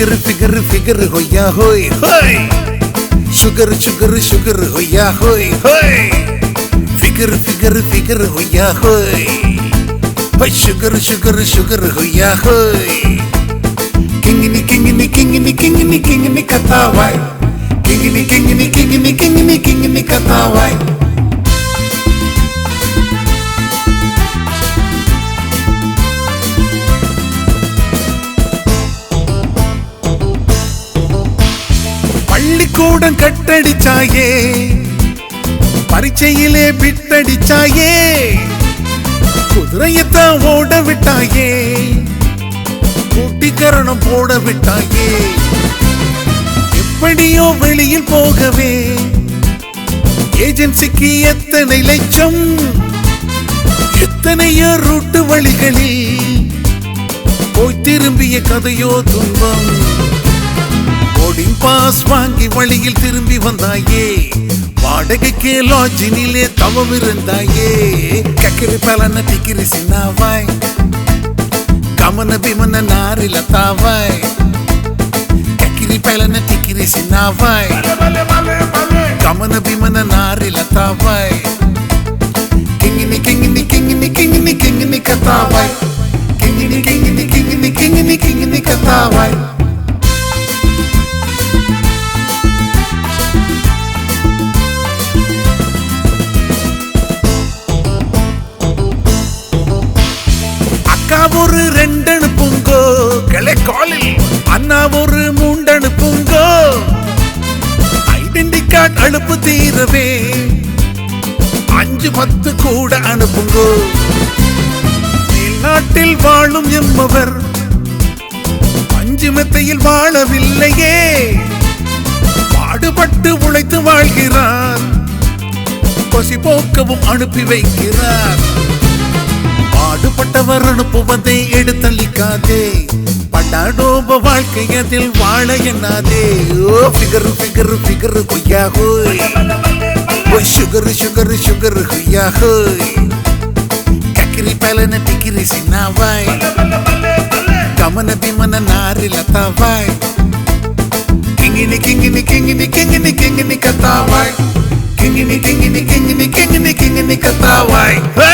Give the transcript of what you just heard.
figure hoya hoy hoy. Sugar hoya hoy hoy. Figure hoya hoy. Hoy sugar hoya hoy. Kingini katawai. Kingini katawai. பள்ளிக்கூடம் கட்டடிச்சாயே, பரீட்சையிலே பிட்டடிச்சாயே, குதிரையத்தான் ஓட விட்டாயே, கூட்டிக்கரணம் போட விட்டாயே. எப்படியோ வெளியில் போகவே ஏஜென்சிக்கு எத்தனை லட்சம், எத்தனையோ ரூட்டு வழிகளில் போய் திரும்பிய கதையோ துன்பம். போர்டிங் பாஸ் வாங்கி வழியில் திரும்பி வந்தாயே, வாடகைக்கே லாட்ஜினிலே தவம் இருந்தாயே. கக்கிரி பலன டிக்கிரி சின்னாவாய், கமன பிமன நாரில தாவாய். கக்கிரி பலன டிக்கிரி சின்னாவாய், கமன பிமன நாரில தாவாய். கிங்கினி கத்தாவாய். கிங்கினி கத்தாவாய். ஒரு ரெண்டனுப்புங்கோ கிளை காலில், அண்ணா ஒரு மூண்டனுப்புங்கோ. ஐடென்டி கார்டு அனுப்பு தீரவே 5-10 கூட அனுப்புங்கோ. மேல்நாட்டில் வாழும் எம்மவர் பஞ்சுமெத்தையில் வாழவில்லையே, பாடுபட்டு உழைத்து வாழ்கிறார், பசி போக்கவும் அனுப்பி வைக்கிறார். பாடுபட்டவர் அனுப்புவதை எடுத்தளிக்காதே, பண்டாடோப வாழ்க்கை அதில் வாழ எண்ணாதே. ஓ ஃபிகர் கொய்யா ஹோய். ஓ சுகர் கொய்யா ஹோய். கக்கிரி பலன டிகிரி சின்னாவாய், கமன பிமன நாரில தாவாய். கிங்கினி கத்தாவாய். கிங்கினி கத்தாவாய். ஹே